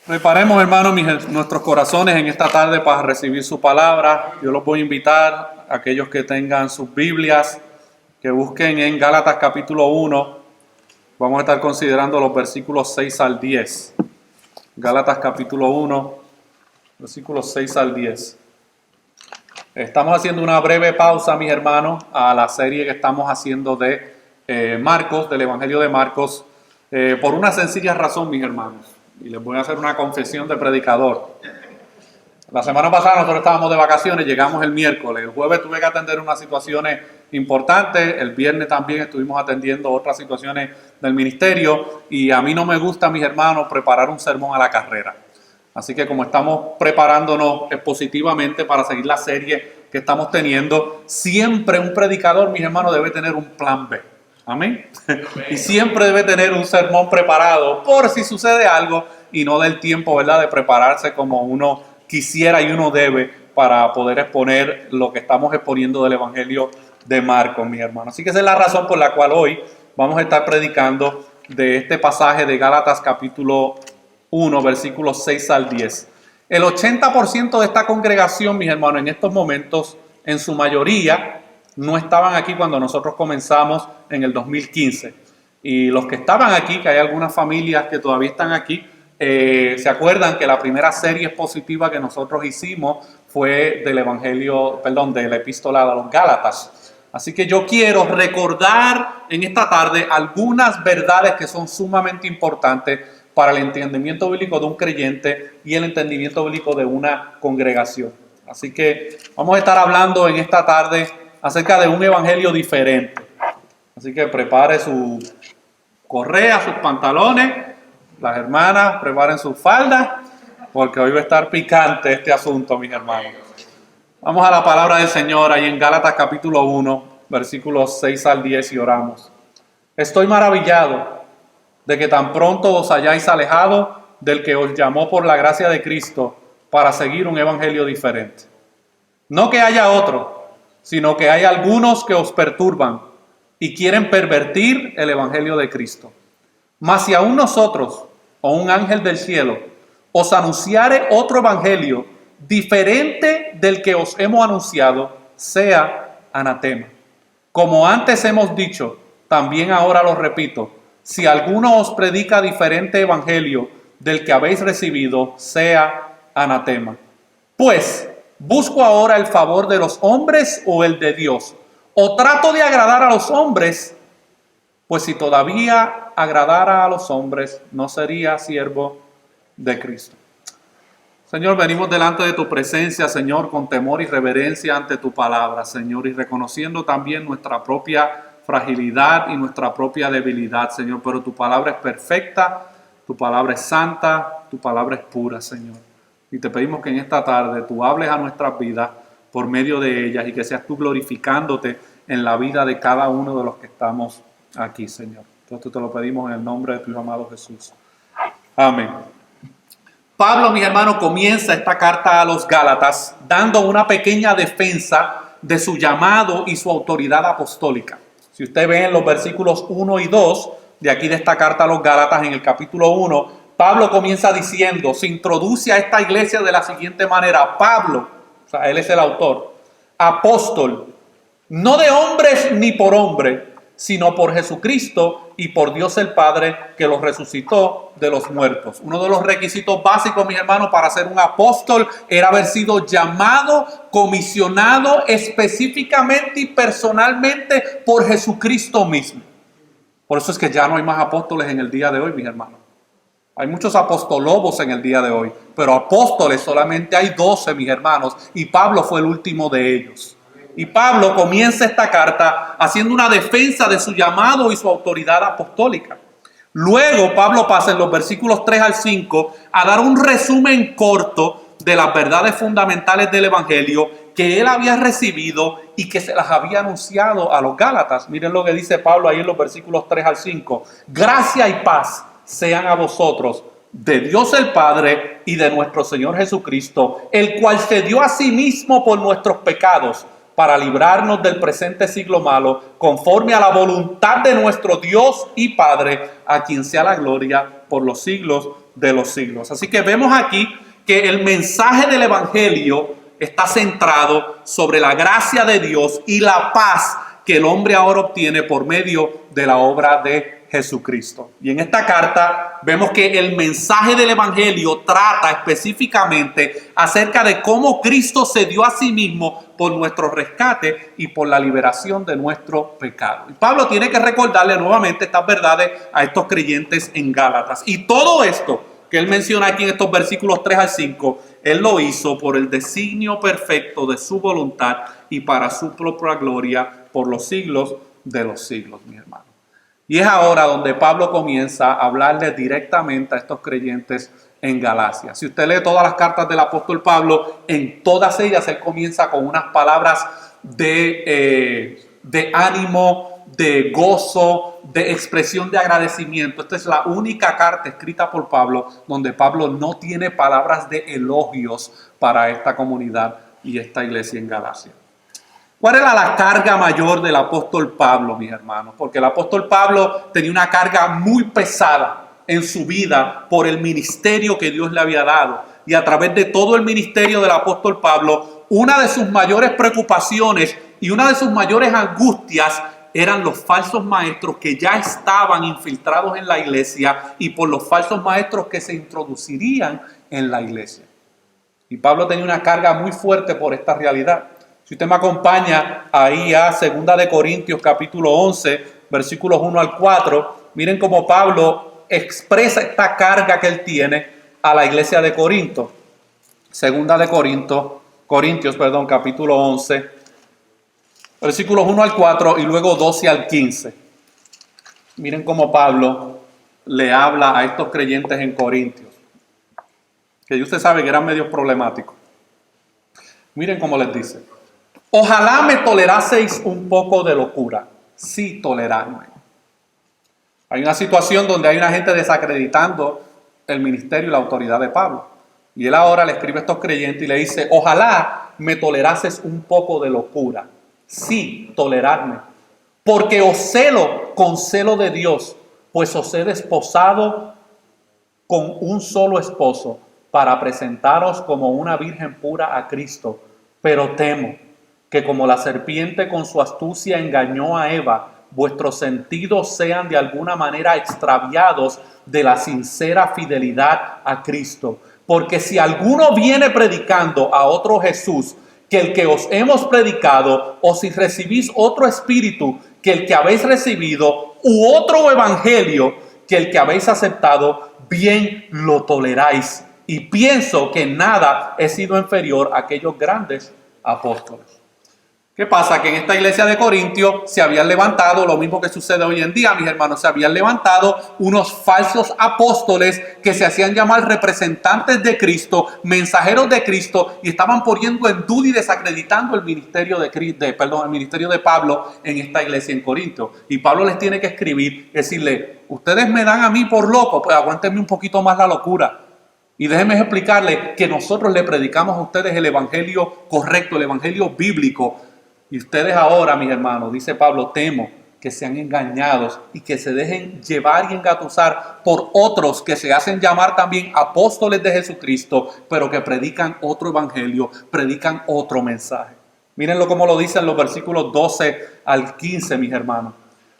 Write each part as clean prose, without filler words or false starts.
Preparemos, hermanos, nuestros corazones en esta tarde para recibir su palabra. Yo los voy a invitar a aquellos que tengan sus Biblias, que busquen en Gálatas capítulo 1. Vamos a estar considerando los versículos 6 al 10. Gálatas capítulo 1, versículos 6 al 10. Estamos haciendo una breve pausa, mis hermanos, a la serie que estamos haciendo de Marcos, del Evangelio de Marcos, por una sencilla razón, mis hermanos. Y les voy a hacer una confesión de predicador. La semana pasada nosotros estábamos de vacaciones, llegamos el miércoles. El jueves tuve que atender unas situaciones importantes. El viernes también estuvimos atendiendo otras situaciones del ministerio. Y a mí no me gusta, mis hermanos, preparar un sermón a la carrera. Así que como estamos preparándonos expositivamente para seguir la serie que estamos teniendo, siempre un predicador, mis hermanos, debe tener un plan B. Amén. Y siempre debe tener un sermón preparado por si sucede algo y no del tiempo, ¿verdad?, de prepararse como uno quisiera y uno debe para poder exponer lo que estamos exponiendo del Evangelio de Marcos, mis hermanos. Así que esa es la razón por la cual hoy vamos a estar predicando de este pasaje de Gálatas capítulo 1, versículos 6 al 10. El 80% de esta congregación, mis hermanos, en estos momentos, en su mayoría, no estaban aquí cuando nosotros comenzamos en el 2015. Y los que estaban aquí, que hay algunas familias que todavía están aquí, se acuerdan que la primera serie expositiva que nosotros hicimos fue del Evangelio, de la Epístola a los Gálatas. Así que yo quiero recordar en esta tarde algunas verdades que son sumamente importantes para el entendimiento bíblico de un creyente y el entendimiento bíblico de una congregación. Así que vamos a estar hablando en esta tarde acerca de un evangelio diferente. Así que prepare su correa, sus pantalones, las hermanas preparen sus faldas, porque hoy va a estar picante este asunto, mis hermanos. Vamos a la palabra del Señor ahí en Gálatas capítulo 1, versículos 6 al 10 y oramos. Estoy maravillado de que tan pronto os hayáis alejado del que os llamó por la gracia de Cristo para seguir un evangelio diferente. No que haya otro, sino que hay algunos que os perturban y quieren pervertir el evangelio de Cristo. Mas si aún nosotros, o un ángel del cielo, os anunciare otro evangelio diferente del que os hemos anunciado, sea anatema. Como antes hemos dicho, también ahora lo repito, si alguno os predica diferente evangelio del que habéis recibido, sea anatema. Pues, ¿busco ahora el favor de los hombres o el de Dios? ¿O trato de agradar a los hombres? Pues si todavía agradara a los hombres, no sería siervo de Cristo. Señor, venimos delante de tu presencia, Señor, con temor y reverencia ante tu palabra, Señor, y reconociendo también nuestra propia fragilidad y nuestra propia debilidad, Señor. Pero tu palabra es perfecta, tu palabra es santa, tu palabra es pura, Señor. Y te pedimos que en esta tarde tú hables a nuestras vidas por medio de ellas y que seas tú glorificándote en la vida de cada uno de los que estamos aquí, Señor. Entonces te lo pedimos en el nombre de tu Hijo amado Jesús. Amén. Pablo, mis hermanos, comienza esta carta a los Gálatas dando una pequeña defensa de su llamado y su autoridad apostólica. Si usted ve en los versículos 1 y 2 de aquí de esta carta a los Gálatas, en el capítulo 1, Pablo comienza diciendo, se introduce a esta iglesia de la siguiente manera: Pablo, o sea, él es el autor, apóstol, no de hombres ni por hombre, sino por Jesucristo y por Dios el Padre que los resucitó de los muertos. Uno de los requisitos básicos, mis hermanos, para ser un apóstol era haber sido llamado, comisionado específicamente y personalmente por Jesucristo mismo. Por eso es que ya no hay más apóstoles en el día de hoy, mis hermanos. Hay muchos apostolobos en el día de hoy, pero apóstoles solamente hay 12, mis hermanos, y Pablo fue el último de ellos. Y Pablo comienza esta carta haciendo una defensa de su llamado y su autoridad apostólica. Luego Pablo pasa en los versículos 3 al 5 a dar un resumen corto de las verdades fundamentales del Evangelio que él había recibido y que se las había anunciado a los Gálatas. Miren lo que dice Pablo ahí en los versículos 3 al 5. Gracia y paz sean a vosotros, de Dios el Padre y de nuestro Señor Jesucristo, el cual se dio a sí mismo por nuestros pecados, para librarnos del presente siglo malo, conforme a la voluntad de nuestro Dios y Padre, a quien sea la gloria por los siglos de los siglos. Así que vemos aquí que el mensaje del Evangelio está centrado sobre la gracia de Dios y la paz que el hombre ahora obtiene por medio de la obra de Jesucristo. Y en esta carta vemos que el mensaje del Evangelio trata específicamente acerca de cómo Cristo se dio a sí mismo por nuestro rescate y por la liberación de nuestro pecado. Y Pablo tiene que recordarle nuevamente estas verdades a estos creyentes en Gálatas. Y todo esto que él menciona aquí en estos versículos 3 al 5, él lo hizo por el designio perfecto de su voluntad y para su propia gloria por los siglos de los siglos, mi hermano. Y es ahora donde Pablo comienza a hablarle directamente a estos creyentes en Galacia. Si usted lee todas las cartas del apóstol Pablo, en todas ellas él comienza con unas palabras de ánimo, de gozo, de expresión de agradecimiento. Esta es la única carta escrita por Pablo donde Pablo no tiene palabras de elogios para esta comunidad y esta iglesia en Galacia. ¿Cuál era la carga mayor del apóstol Pablo, mis hermanos? Porque el apóstol Pablo tenía una carga muy pesada en su vida por el ministerio que Dios le había dado. Y a través de todo el ministerio del apóstol Pablo, una de sus mayores preocupaciones y una de sus mayores angustias eran los falsos maestros que ya estaban infiltrados en la iglesia y por los falsos maestros que se introducirían en la iglesia. Y Pablo tenía una carga muy fuerte por esta realidad. Si usted me acompaña ahí a 2 de Corintios capítulo 11, versículos 1 al 4, miren cómo Pablo expresa esta carga que él tiene a la iglesia de Corinto. 2 de Corintios, capítulo 11, versículos 1 al 4 y luego 12 al 15. Miren cómo Pablo le habla a estos creyentes en Corintios, que usted sabe que eran medios problemáticos. Miren cómo les dice: ojalá me toleraseis un poco de locura. Sí, toleradme. Hay una situación donde hay una gente desacreditando el ministerio y la autoridad de Pablo. Y él ahora le escribe a estos creyentes y le dice: ojalá me tolerases un poco de locura. Sí, toleradme. Porque os celo con celo de Dios, pues os he desposado con un solo esposo para presentaros como una virgen pura a Cristo. Pero temo que como la serpiente con su astucia engañó a Eva, vuestros sentidos sean de alguna manera extraviados de la sincera fidelidad a Cristo. Porque si alguno viene predicando a otro Jesús que el que os hemos predicado, o si recibís otro espíritu que el que habéis recibido, u otro evangelio que el que habéis aceptado, bien lo toleráis. Y pienso que nada he sido inferior a aquellos grandes apóstoles. ¿Qué pasa? Que en esta iglesia de Corintio se habían levantado, lo mismo que sucede hoy en día, mis hermanos, se habían levantado unos falsos apóstoles que se hacían llamar representantes de Cristo, mensajeros de Cristo, y estaban poniendo en duda y desacreditando el ministerio el ministerio de Pablo en esta iglesia en Corintio. Y Pablo les tiene que escribir, decirle: ustedes me dan a mí por loco, pues aguántenme un poquito más la locura. Y déjenme explicarles que nosotros le predicamos a ustedes el evangelio correcto, el evangelio bíblico. Y ustedes ahora, mis hermanos, dice Pablo, temo que sean engañados y que se dejen llevar y engatusar por otros que se hacen llamar también apóstoles de Jesucristo, pero que predican otro evangelio, predican otro mensaje. Mírenlo como lo dicen los versículos 12 al 15, mis hermanos.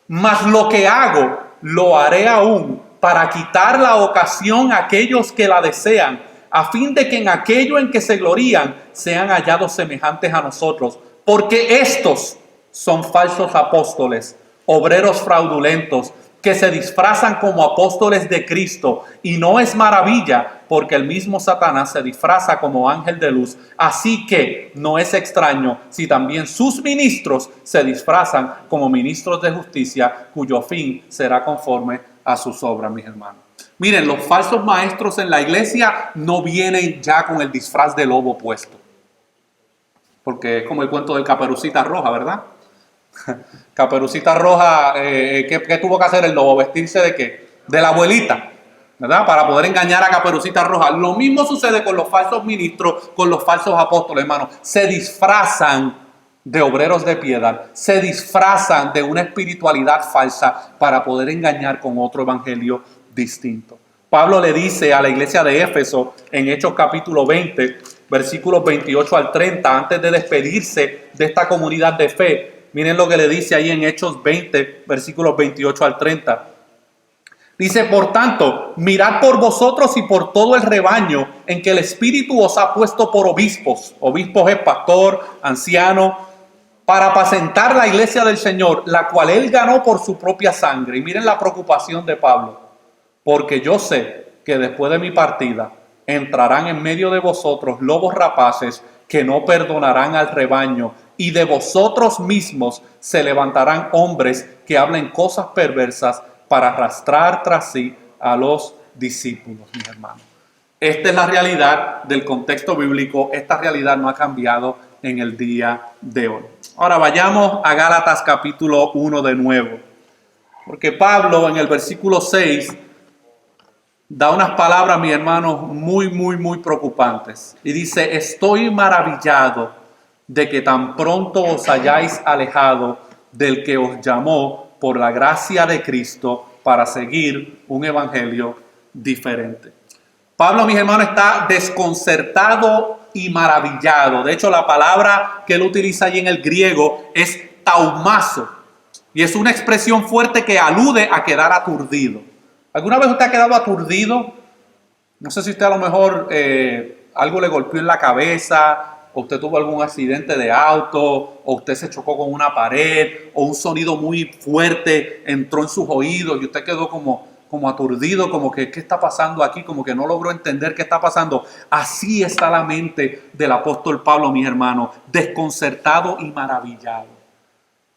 Mas lo que hago, lo haré aún para quitar la ocasión a aquellos que la desean, a fin de que en aquello en que se glorían sean hallados semejantes a nosotros. Porque estos son falsos apóstoles, obreros fraudulentos, que se disfrazan como apóstoles de Cristo. Y no es maravilla, porque el mismo Satanás se disfraza como ángel de luz. Así que no es extraño si también sus ministros se disfrazan como ministros de justicia, cuyo fin será conforme a sus obras, mis hermanos. Miren, los falsos maestros en la iglesia no vienen ya con el disfraz de lobo puesto. Porque es como el cuento del Caperucita Roja, ¿verdad? Caperucita Roja, ¿qué tuvo que hacer el lobo? ¿Vestirse de qué? De la abuelita, ¿verdad? Para poder engañar a Caperucita Roja. Lo mismo sucede con los falsos ministros, con los falsos apóstoles, hermanos. Se disfrazan de obreros de piedad, se disfrazan de una espiritualidad falsa para poder engañar con otro evangelio distinto. Pablo le dice a la iglesia de Éfeso en Hechos capítulo 20, versículos 28 al 30, antes de despedirse de esta comunidad de fe. Miren lo que le dice ahí en Hechos 20, versículos 28 al 30. Dice, por tanto, mirad por vosotros y por todo el rebaño en que el Espíritu os ha puesto por obispos. Obispos es pastor, anciano, para apacentar la iglesia del Señor, la cual él ganó por su propia sangre. Y miren la preocupación de Pablo. Porque yo sé que después de mi partida entrarán en medio de vosotros lobos rapaces que no perdonarán al rebaño, y de vosotros mismos se levantarán hombres que hablen cosas perversas para arrastrar tras sí a los discípulos, mis hermanos. Esta es la realidad del contexto bíblico. Esta realidad no ha cambiado en el día de hoy. Ahora vayamos a Gálatas capítulo 1 de nuevo. Porque Pablo en el versículo 6 da unas palabras, mis hermanos, muy preocupantes. Y dice, estoy maravillado de que tan pronto os hayáis alejado del que os llamó por la gracia de Cristo para seguir un evangelio diferente. Pablo, mis hermanos, está desconcertado y maravillado. De hecho, la palabra que él utiliza allí en el griego es taumazo. Y es una expresión fuerte que alude a quedar aturdido. ¿Alguna vez usted ha quedado aturdido? No sé si usted a lo mejor algo le golpeó en la cabeza, o usted tuvo algún accidente de auto, o usted se chocó con una pared, o un sonido muy fuerte entró en sus oídos y usted quedó como aturdido, como que ¿qué está pasando aquí? Como que no logró entender qué está pasando. Así está la mente del apóstol Pablo, mis hermanos, desconcertado y maravillado.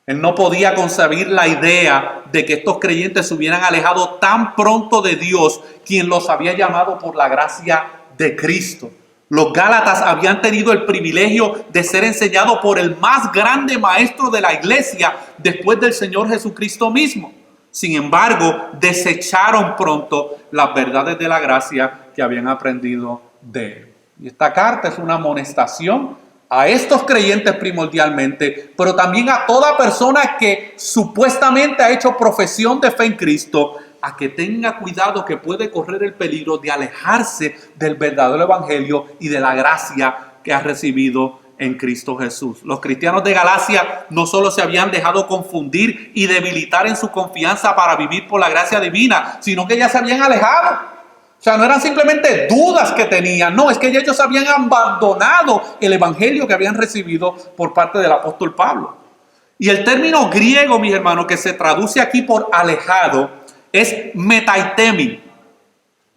Él no podía concebir la idea de que estos creyentes se hubieran alejado tan pronto de Dios, quien los había llamado por la gracia de Cristo. Los Gálatas habían tenido el privilegio de ser enseñados por el más grande maestro de la iglesia después del Señor Jesucristo mismo. Sin embargo, desecharon pronto las verdades de la gracia que habían aprendido de él. Y esta carta es una amonestación a estos creyentes primordialmente, pero también a toda persona que supuestamente ha hecho profesión de fe en Cristo, a que tenga cuidado, que puede correr el peligro de alejarse del verdadero evangelio y de la gracia que ha recibido en Cristo Jesús. Los cristianos de Galacia no solo se habían dejado confundir y debilitar en su confianza para vivir por la gracia divina, sino que ya se habían alejado. O sea, no eran simplemente dudas que tenían, no, es que ellos habían abandonado el evangelio que habían recibido por parte del apóstol Pablo. Y el término griego, mis hermanos, que se traduce aquí por alejado, es metaitemi.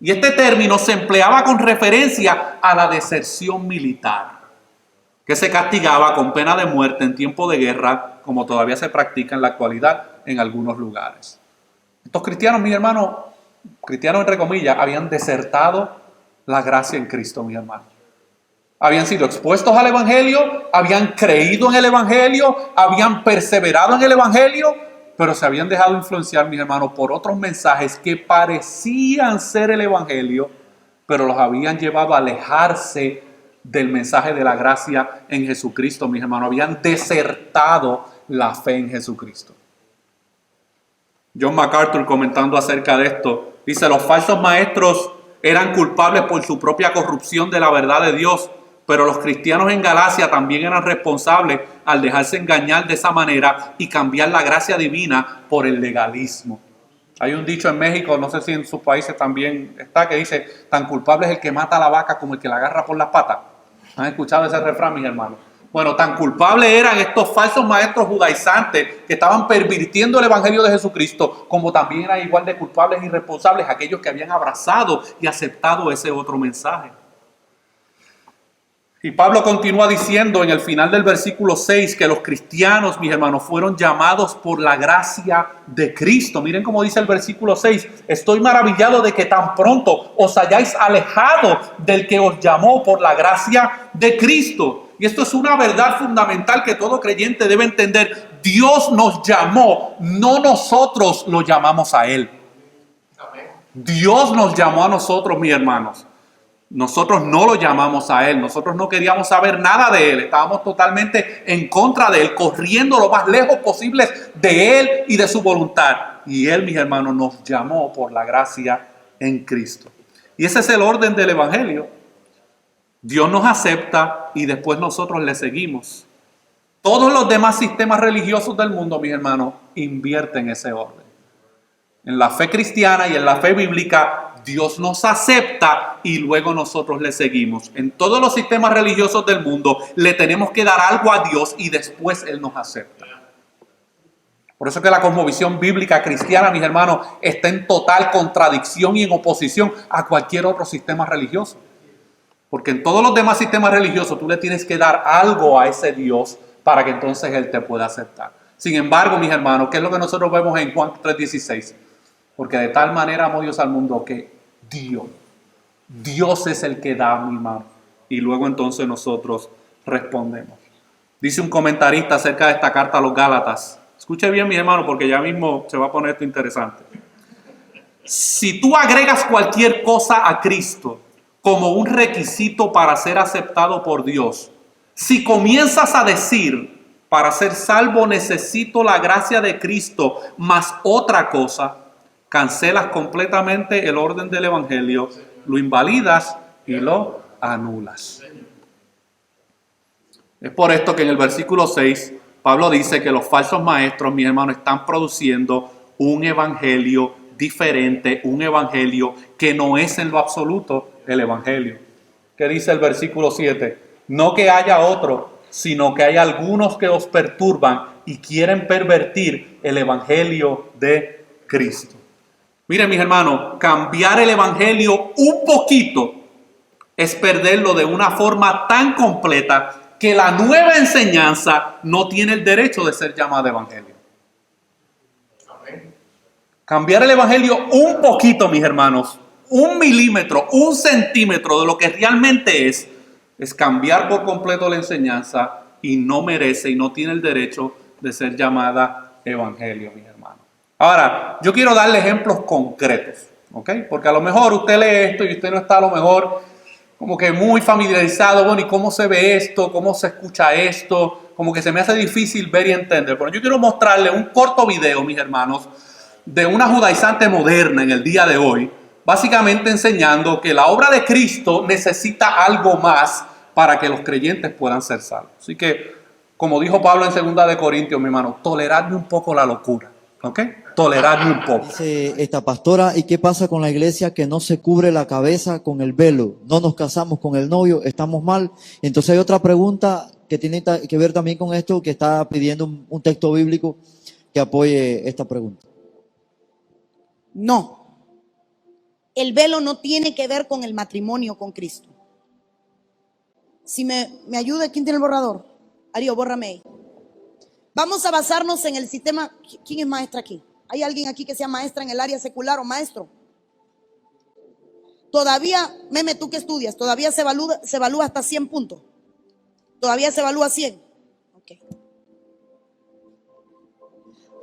Y este término se empleaba con referencia a la deserción militar, que se castigaba con pena de muerte en tiempo de guerra, como todavía se practica en la actualidad en algunos lugares. Estos cristianos, mis hermanos, cristianos entre comillas, habían desertado la gracia en Cristo, mis hermanos. Habían sido expuestos al evangelio, habían creído en el evangelio, habían perseverado en el evangelio, pero se habían dejado influenciar, mis hermanos, por otros mensajes que parecían ser el evangelio, pero los habían llevado a alejarse del mensaje de la gracia en Jesucristo, mis hermanos. Habían desertado la fe en Jesucristo. John MacArthur, comentando acerca de esto, dice: los falsos maestros eran culpables por su propia corrupción de la verdad de Dios, pero los cristianos en Galacia también eran responsables al dejarse engañar de esa manera y cambiar la gracia divina por el legalismo. Hay un dicho en México, no sé si en sus países también está, que dice: tan culpable es el que mata a la vaca como el que la agarra por las patas. ¿Han escuchado ese refrán, mis hermanos? Bueno, tan culpables eran estos falsos maestros judaizantes que estaban pervirtiendo el evangelio de Jesucristo, como también eran igual de culpables y responsables aquellos que habían abrazado y aceptado ese otro mensaje. Y Pablo continúa diciendo en el final del versículo 6 que los cristianos, mis hermanos, fueron llamados por la gracia de Cristo. Miren cómo dice el versículo 6: estoy maravillado de que tan pronto os hayáis alejado del que os llamó por la gracia de Cristo. Y esto es una verdad fundamental que todo creyente debe entender. Dios nos llamó, no nosotros lo llamamos a Él. Dios nos llamó a nosotros, mis hermanos. Nosotros no lo llamamos a Él, nosotros no queríamos saber nada de Él, estábamos totalmente en contra de Él, corriendo lo más lejos posible de Él y de su voluntad. Y Él, mis hermanos, nos llamó por la gracia en Cristo. Y ese es el orden del Evangelio. Dios nos acepta y después nosotros le seguimos. Todos los demás sistemas religiosos del mundo, mis hermanos, invierten ese orden. En la fe cristiana y en la fe bíblica, Dios nos acepta y luego nosotros le seguimos. En todos los sistemas religiosos del mundo le tenemos que dar algo a Dios y después Él nos acepta. Por eso que la cosmovisión bíblica cristiana, mis hermanos, está en total contradicción y en oposición a cualquier otro sistema religioso. Porque en todos los demás sistemas religiosos tú le tienes que dar algo a ese Dios para que entonces Él te pueda aceptar. Sin embargo, mis hermanos, ¿qué es lo que nosotros vemos en Juan 3:16? Porque de tal manera amó Dios al mundo que Dios es el que da mi mano. Y luego entonces nosotros respondemos. Dice un comentarista acerca de esta carta a los Gálatas. Escuche bien, mis hermanos, porque ya mismo se va a poner esto interesante. Si tú agregas cualquier cosa a Cristo como un requisito para ser aceptado por Dios, si comienzas a decir, para ser salvo necesito la gracia de Cristo más otra cosa, cancelas completamente el orden del Evangelio, lo invalidas y lo anulas. Es por esto que en el versículo 6, Pablo dice que los falsos maestros, mis hermanos, están produciendo un evangelio diferente, un evangelio que no es en lo absoluto el evangelio. ¿Qué dice el versículo 7? No que haya otro, sino que hay algunos que os perturban y quieren pervertir el evangelio de Cristo. Miren, mis hermanos, cambiar el evangelio un poquito es perderlo de una forma tan completa que la nueva enseñanza no tiene el derecho de ser llamada evangelio. Amén. Cambiar el evangelio un poquito, mis hermanos, 1 milímetro, 1 centímetro de lo que realmente es cambiar por completo la enseñanza y no merece y no tiene el derecho de ser llamada evangelio, mis hermanos. Ahora, yo quiero darle ejemplos concretos, ¿ok? Porque a lo mejor usted lee esto y usted no está a lo mejor como que muy familiarizado, bueno, ¿y cómo se ve esto? ¿Cómo se escucha esto? Como que se me hace difícil ver y entender. Pero yo quiero mostrarle un corto video, mis hermanos, de una judaizante moderna en el día de hoy, básicamente enseñando que la obra de Cristo necesita algo más para que los creyentes puedan ser salvos. Así que, como dijo Pablo en 2 de Corintios, mi hermano, toleradme un poco la locura, ¿ok? Toleradme un poco. Dice esta pastora, ¿y qué pasa con la iglesia que no se cubre la cabeza con el velo? No nos casamos con el novio, estamos mal. Entonces hay otra pregunta que tiene que ver también con esto, que está pidiendo un texto bíblico que apoye esta pregunta. No. El velo no tiene que ver con el matrimonio con Cristo. Si me ayuda, ¿quién tiene el borrador? Ario, bórrame ahí. Vamos a basarnos en el sistema. ¿Quién es maestra aquí? ¿Hay alguien aquí que sea maestra en el área secular o maestro? Todavía, Meme, ¿tú qué estudias? ¿Todavía se evalúa hasta 100 puntos? ¿Todavía se evalúa 100? Ok.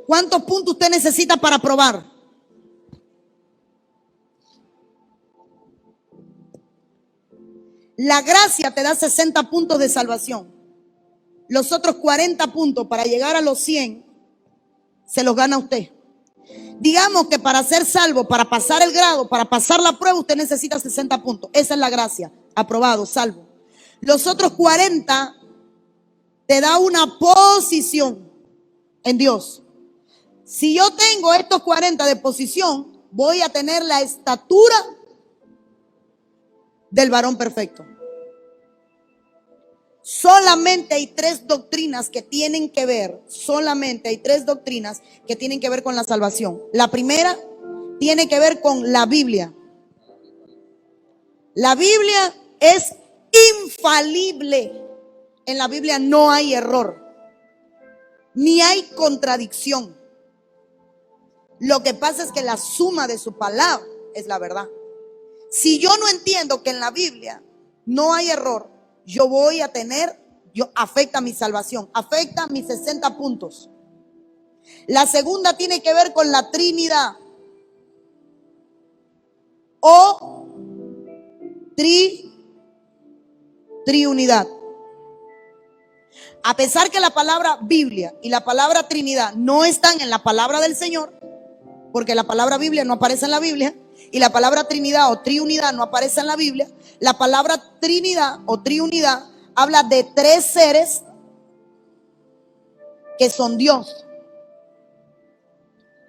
¿Cuántos puntos usted necesita para aprobar? La gracia te da 60 puntos de salvación. Los otros 40 puntos para llegar a los 100 se los gana usted. Digamos que para ser salvo, para pasar el grado, para pasar la prueba, usted necesita 60 puntos. Esa es la gracia. Aprobado, salvo. Los otros 40 te da una posición en Dios. Si yo tengo estos 40 de posición, voy a tener la estatura del varón perfecto. Solamente hay 3 doctrinas que tienen que ver, con la salvación. La primera tiene que ver con la Biblia. La Biblia es infalible. En la Biblia no hay error, ni hay contradicción. Lo que pasa es que la suma de su palabra es la verdad. Si yo no entiendo que en la Biblia no hay error, afecta mi salvación, afecta mis 60 puntos. La segunda tiene que ver con la Trinidad o triunidad. A pesar que la palabra Biblia y la palabra Trinidad no están en la palabra del Señor, porque la palabra Biblia no aparece en la Biblia, y la palabra Trinidad o triunidad no aparece en la Biblia, la palabra Trinidad o triunidad habla de tres seres que son Dios.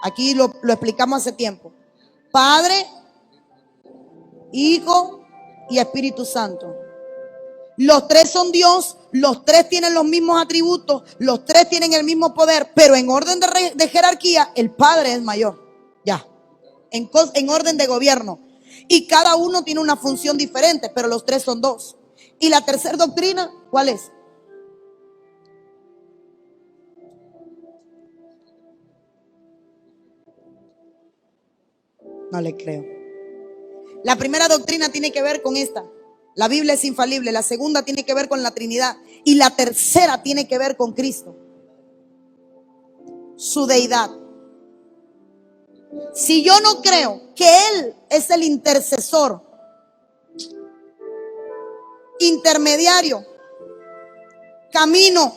Aquí lo explicamos hace tiempo. Padre, Hijo y Espíritu Santo. Los tres son Dios, los tres tienen los mismos atributos, los tres tienen el mismo poder, pero en orden de jerarquía, el Padre es mayor. Ya. En orden de gobierno. Y cada uno tiene una función diferente, pero los tres son dos. Y la tercera doctrina, ¿cuál es? No le creo. La primera doctrina tiene que ver con esta. La Biblia es infalible. La segunda tiene que ver con la Trinidad. Y la tercera tiene que ver con Cristo. Su deidad. Si yo no creo que Él es el intercesor, intermediario, camino.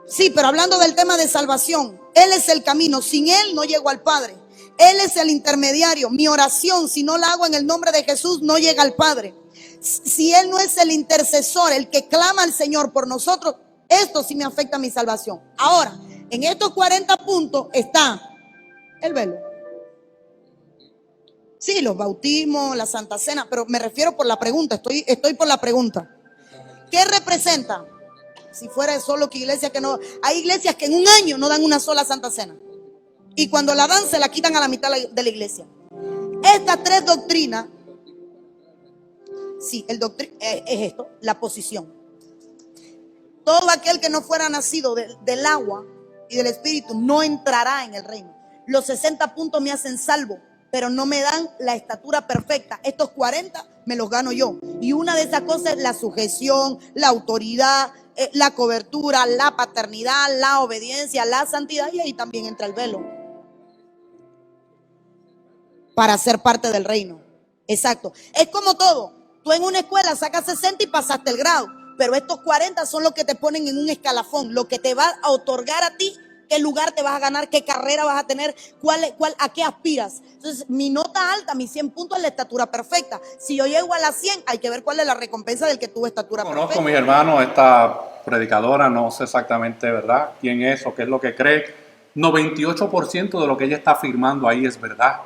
Sí, pero hablando del tema de salvación, Él es el camino. Sin Él no llego al Padre. Él es el intermediario. Mi oración, si no la hago en el nombre de Jesús, no llega al Padre. Si Él no es el intercesor, el que clama al Señor por nosotros, esto sí me afecta a mi salvación. Ahora, en estos 40 puntos está el velo. Sí, los bautismos, la Santa Cena, pero me refiero por la pregunta, estoy por la pregunta. ¿Qué representa? Si fuera solo que iglesia que no, hay iglesias que en un año no dan una sola Santa Cena. Y cuando la dan, se la quitan a la mitad de la iglesia. Estas tres doctrinas, sí, es esto, la posición. Todo aquel que no fuera nacido del agua y del Espíritu no entrará en el reino. Los 60 puntos me hacen salvo, pero no me dan la estatura perfecta. Estos 40 me los gano yo. Y una de esas cosas es la sujeción, la autoridad, la cobertura, la paternidad, la obediencia, la santidad. Y ahí también entra el velo. Para ser parte del reino. Exacto. Es como todo. Tú en una escuela sacas 60 y pasaste el grado. Pero estos 40 son los que te ponen en un escalafón. Lo que te va a otorgar a ti qué lugar te vas a ganar, qué carrera vas a tener, a qué aspiras. Entonces, mi nota alta, mis 100 puntos es la estatura perfecta. Si yo llego a las 100, hay que ver cuál es la recompensa del que tuvo estatura perfecta. Conozco, mis hermanos, esta predicadora, no sé exactamente, ¿verdad?, quién es o qué es lo que cree. 98% de lo que ella está afirmando ahí es verdad.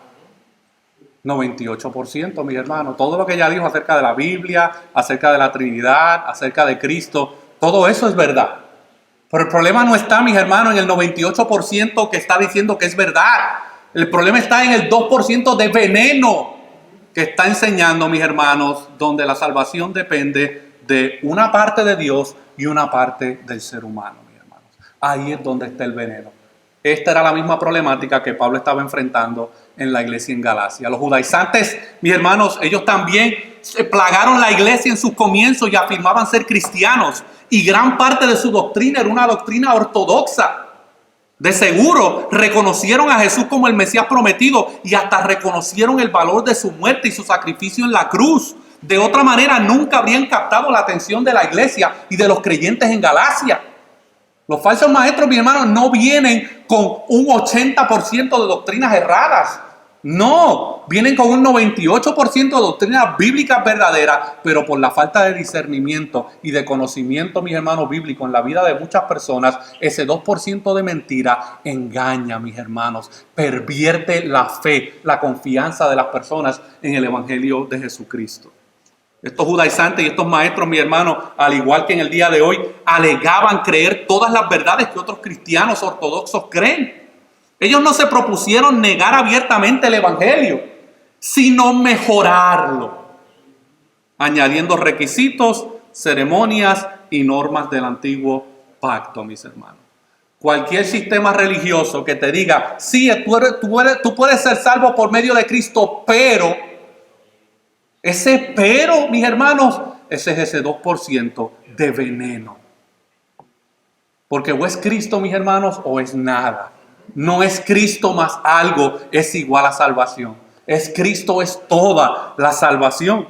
98%, mis hermanos. Todo lo que ella dijo acerca de la Biblia, acerca de la Trinidad, acerca de Cristo, todo eso es verdad. Pero el problema no está, mis hermanos, en el 98% que está diciendo que es verdad. El problema está en el 2% de veneno que está enseñando, mis hermanos, donde la salvación depende de una parte de Dios y una parte del ser humano, mis hermanos. Ahí es donde está el veneno. Esta era la misma problemática que Pablo estaba enfrentando en la iglesia en Galacia. Los judaizantes, mis hermanos, ellos también plagaron la iglesia en sus comienzos y afirmaban ser cristianos. Y gran parte de su doctrina era una doctrina ortodoxa. De seguro reconocieron a Jesús como el Mesías prometido y hasta reconocieron el valor de su muerte y su sacrificio en la cruz. De otra manera, nunca habrían captado la atención de la iglesia y de los creyentes en Galacia. Los falsos maestros, mis hermanos, no vienen con un 80% de doctrinas erradas. No, vienen con un 98% de doctrinas bíblicas verdaderas, pero por la falta de discernimiento y de conocimiento, mis hermanos, bíblico en la vida de muchas personas, ese 2% de mentira engaña, mis hermanos, pervierte la fe, la confianza de las personas en el Evangelio de Jesucristo. Estos judaizantes y estos maestros, mi hermano, al igual que en el día de hoy, alegaban creer todas las verdades que otros cristianos ortodoxos creen. Ellos no se propusieron negar abiertamente el evangelio, sino mejorarlo, añadiendo requisitos, ceremonias y normas del antiguo pacto, mis hermanos. Cualquier sistema religioso que te diga, sí, tú puedes ser salvo por medio de Cristo, pero... Ese pero, mis hermanos, ese es ese 2% de veneno. Porque o es Cristo, mis hermanos, o es nada. No es Cristo más algo, es igual a salvación. Es Cristo, es toda la salvación.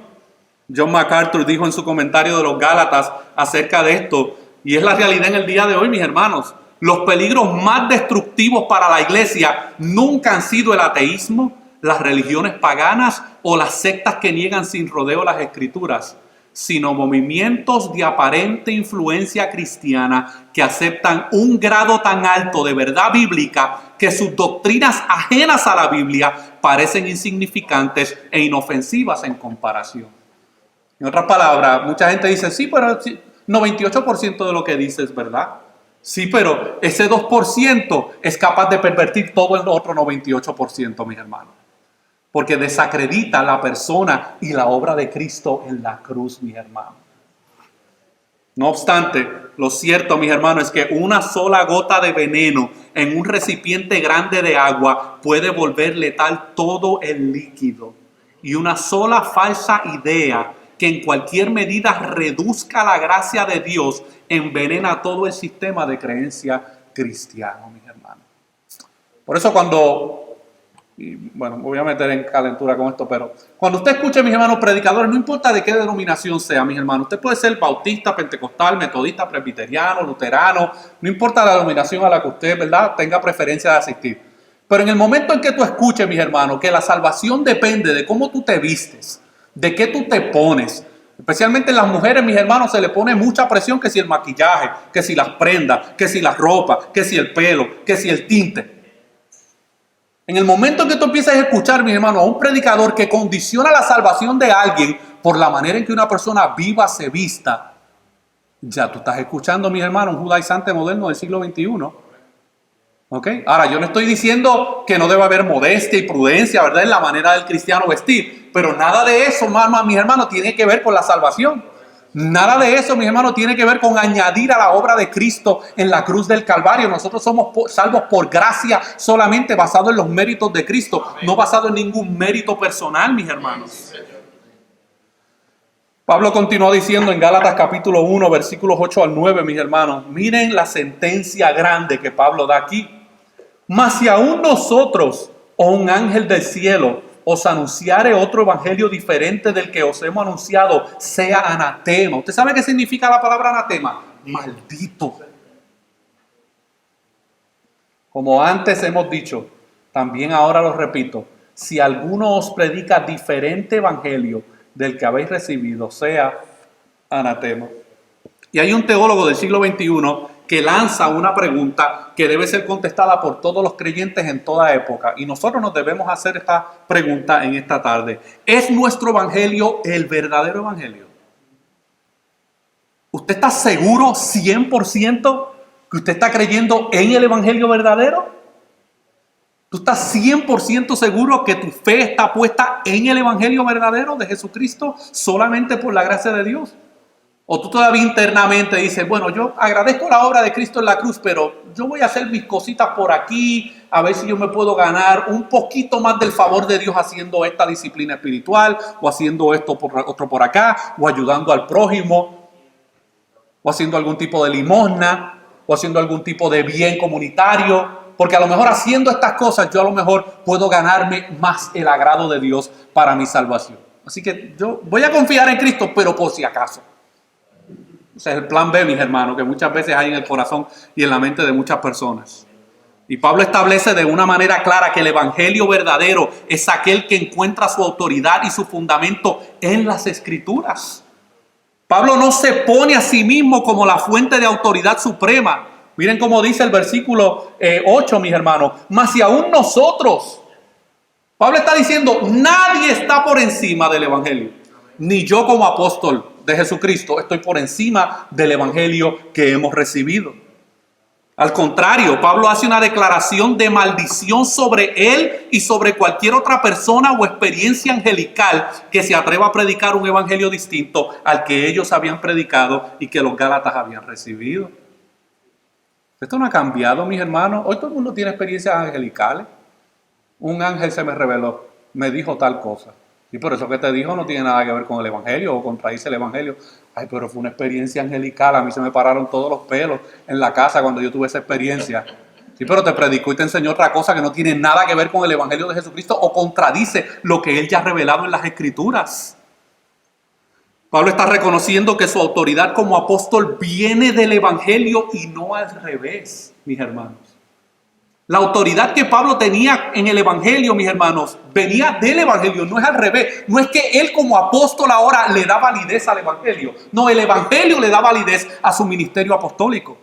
John MacArthur dijo en su comentario de los Gálatas acerca de esto, y es la realidad en el día de hoy, mis hermanos. los peligros más destructivos para la iglesia nunca han sido el ateísmo, las religiones paganas o las sectas que niegan sin rodeo las escrituras, sino movimientos de aparente influencia cristiana que aceptan un grado tan alto de verdad bíblica que sus doctrinas ajenas a la Biblia parecen insignificantes e inofensivas en comparación. En otras palabras, mucha gente dice, sí, pero 98% de lo que dice es verdad. Sí, pero ese 2% es capaz de pervertir todo el otro 98%, mis hermanos. Porque desacredita la persona y la obra de Cristo en la cruz, mis hermanos. No obstante, lo cierto, mis hermanos, es que una sola gota de veneno en un recipiente grande de agua puede volver letal todo el líquido. Y una sola falsa idea que en cualquier medida reduzca la gracia de Dios envenena todo el sistema de creencia cristiano, mis hermanos. Por eso y bueno, me voy a meter en calentura con esto, pero cuando usted escuche, mis hermanos, predicadores, no importa de qué denominación sea, mis hermanos, usted puede ser bautista, pentecostal, metodista, presbiteriano, luterano, no importa la denominación a la que usted, ¿verdad?, tenga preferencia de asistir. Pero en el momento en que tú escuches, mis hermanos, que la salvación depende de cómo tú te vistes, de qué tú te pones, especialmente en las mujeres, mis hermanos, se le pone mucha presión, que si el maquillaje, que si las prendas, que si la ropa, que si el pelo, que si el tinte. En el momento en que tú empiezas a escuchar, mis hermanos, a un predicador que condiciona la salvación de alguien por la manera en que una persona viva se vista, ya tú estás escuchando, mis hermanos, un judaizante moderno del siglo XXI. ¿Ok? Ahora, yo no estoy diciendo que no debe haber modestia y prudencia, ¿verdad?, en la manera del cristiano vestir, pero nada de eso, mis hermanos, tiene que ver con la salvación. Nada de eso, mis hermanos, tiene que ver con añadir a la obra de Cristo en la cruz del Calvario. Nosotros somos salvos por gracia solamente basado en los méritos de Cristo, no basado en ningún mérito personal, mis hermanos. Pablo continuó diciendo en Gálatas capítulo 1, versículos 8 al 9, mis hermanos. Miren la sentencia grande que Pablo da aquí. Mas si aún nosotros o un ángel del cielo os anunciare otro evangelio diferente del que os hemos anunciado, sea anatema. ¿Usted sabe qué significa la palabra anatema? Maldito. Como antes hemos dicho, también ahora lo repito, si alguno os predica diferente evangelio del que habéis recibido, sea anatema. Y hay un teólogo del siglo XXI que lanza una pregunta que debe ser contestada por todos los creyentes en toda época. Y nosotros nos debemos hacer esta pregunta en esta tarde. ¿Es nuestro evangelio el verdadero evangelio? ¿Usted está seguro 100% que usted está creyendo en el evangelio verdadero? ¿Tú estás 100% seguro que tu fe está puesta en el evangelio verdadero de Jesucristo solamente por la gracia de Dios? ¿O tú todavía internamente dices, bueno, yo agradezco la obra de Cristo en la cruz, pero yo voy a hacer mis cositas por aquí, a ver si yo me puedo ganar un poquito más del favor de Dios haciendo esta disciplina espiritual, o haciendo esto otro por acá, o ayudando al prójimo, o haciendo algún tipo de limosna, o haciendo algún tipo de bien comunitario? Porque a lo mejor haciendo estas cosas yo a lo mejor puedo ganarme más el agrado de Dios para mi salvación. Así que yo voy a confiar en Cristo, pero por si acaso. Ese es el plan B, mis hermanos, que muchas veces hay en el corazón y en la mente de muchas personas. Y Pablo establece de una manera clara que el evangelio verdadero es aquel que encuentra su autoridad y su fundamento en las Escrituras. Pablo no se pone a sí mismo como la fuente de autoridad suprema. Miren cómo dice el versículo 8, mis hermanos. Mas si aún nosotros, Pablo está diciendo, nadie está por encima del evangelio. Ni yo como apóstol de Jesucristo estoy por encima del evangelio que hemos recibido. Al contrario, Pablo hace una declaración de maldición sobre él y sobre cualquier otra persona o experiencia angelical que se atreva a predicar un evangelio distinto al que ellos habían predicado y que los gálatas habían recibido. Esto no ha cambiado, mis hermanos. Hoy todo el mundo tiene experiencias angelicales. Un ángel se me reveló, me dijo tal cosa. Y por eso que te dijo no tiene nada que ver con el evangelio o contradice el evangelio. Ay, pero fue una experiencia angelical. A mí se me pararon todos los pelos en la casa cuando yo tuve esa experiencia. Sí, pero te predicó y te enseñó otra cosa que no tiene nada que ver con el evangelio de Jesucristo o contradice lo que él ya ha revelado en las Escrituras. Pablo está reconociendo que su autoridad como apóstol viene del evangelio y no al revés, mis hermanos. La autoridad que Pablo tenía en el evangelio, mis hermanos, venía del evangelio, no es al revés. No es que él como apóstol ahora le da validez al evangelio. No, el evangelio le da validez a su ministerio apostólico.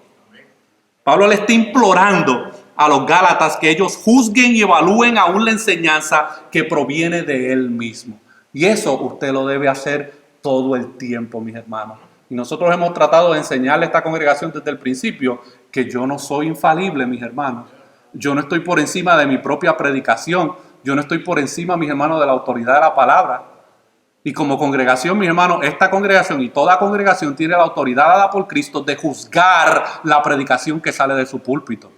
Pablo le está implorando a los Gálatas que ellos juzguen y evalúen aún la enseñanza que proviene de él mismo. Y eso usted lo debe hacer todo el tiempo, mis hermanos. Y nosotros hemos tratado de enseñarle a esta congregación desde el principio que yo no soy infalible, mis hermanos. Yo no estoy por encima de mi propia predicación. Yo no estoy por encima, mis hermanos, de la autoridad de la palabra. Y como congregación, mis hermanos, esta congregación y toda congregación tiene la autoridad dada por Cristo de juzgar la predicación que sale de su púlpito.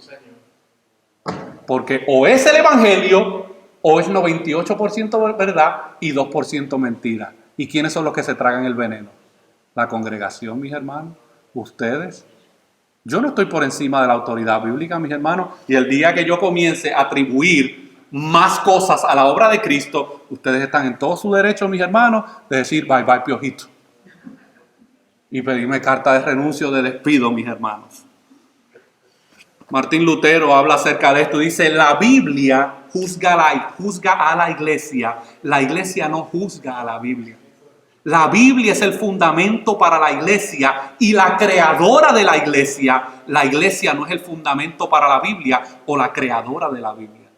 Porque o es el evangelio o es 98% verdad y 2% mentira. ¿Y quiénes son los que se tragan el veneno? La congregación, mis hermanos, ustedes. Yo no estoy por encima de la autoridad bíblica, mis hermanos, y el día que yo comience a atribuir más cosas a la obra de Cristo, ustedes están en todo su derecho, mis hermanos, de decir bye bye piojito y pedirme carta de renuncio, de despido, mis hermanos. Martín Lutero habla acerca de esto, dice: la Biblia juzga a la iglesia no juzga a la Biblia. La Biblia es el fundamento para la iglesia y la creadora de la iglesia. La iglesia no es el fundamento para la Biblia o la creadora de la Biblia.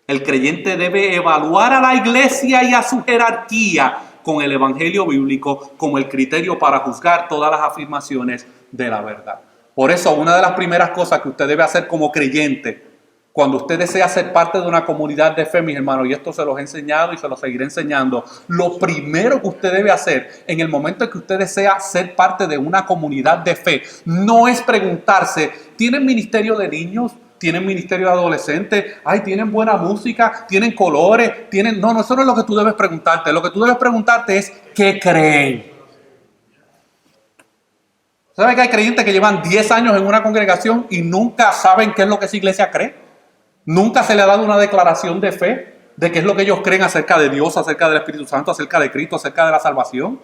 El creyente debe evaluar a la iglesia y a su jerarquía con el evangelio bíblico como el criterio para juzgar todas las afirmaciones de la verdad. Por eso, una de las primeras cosas que usted debe hacer como creyente, cuando usted desea ser parte de una comunidad de fe, mis hermanos, y esto se los he enseñado y se los seguiré enseñando, lo primero que usted debe hacer en el momento en que usted desea ser parte de una comunidad de fe, no es preguntarse: ¿tienen ministerio de niños? ¿Tienen ministerio de adolescentes? Ay, ¿tienen buena música? ¿Tienen colores? ¿Tienen...? No, eso no es lo que tú debes preguntarte. Lo que tú debes preguntarte es: ¿qué creen? ¿Sabe que hay creyentes que llevan 10 años en una congregación y nunca saben qué es lo que esa iglesia cree? Nunca se le ha dado una declaración de fe de qué es lo que ellos creen acerca de Dios, acerca del Espíritu Santo, acerca de Cristo, acerca de la salvación.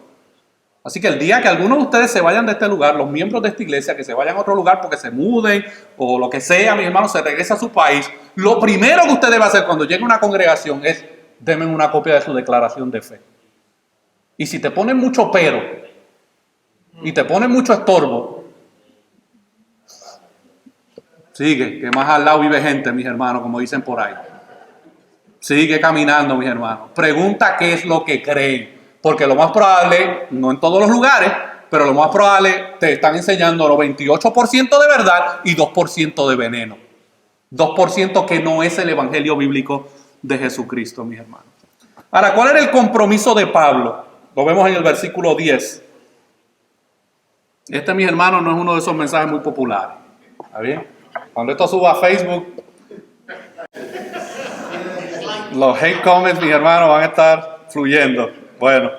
Así que el día que algunos de ustedes se vayan de este lugar, los miembros de esta iglesia, que se vayan a otro lugar porque se muden o lo que sea, mis hermanos, se regrese a su país, lo primero que usted debe hacer cuando llegue a una congregación es: denme una copia de su declaración de fe. Y si te ponen mucho pero y te ponen mucho estorbo, sigue, que más al lado vive gente, mis hermanos, como dicen por ahí. Sigue caminando, mis hermanos. Pregunta qué es lo que creen. Porque lo más probable, no en todos los lugares, pero lo más probable te están enseñando 98% de verdad y 2% de veneno. 2% que no es el evangelio bíblico de Jesucristo, mis hermanos. Ahora, ¿cuál era el compromiso de Pablo? Lo vemos en el versículo 10. Mis hermanos, no es uno de esos mensajes muy populares. ¿Está bien? Cuando esto suba a Facebook, los hate comments, mis hermanos, van a estar fluyendo. Bueno,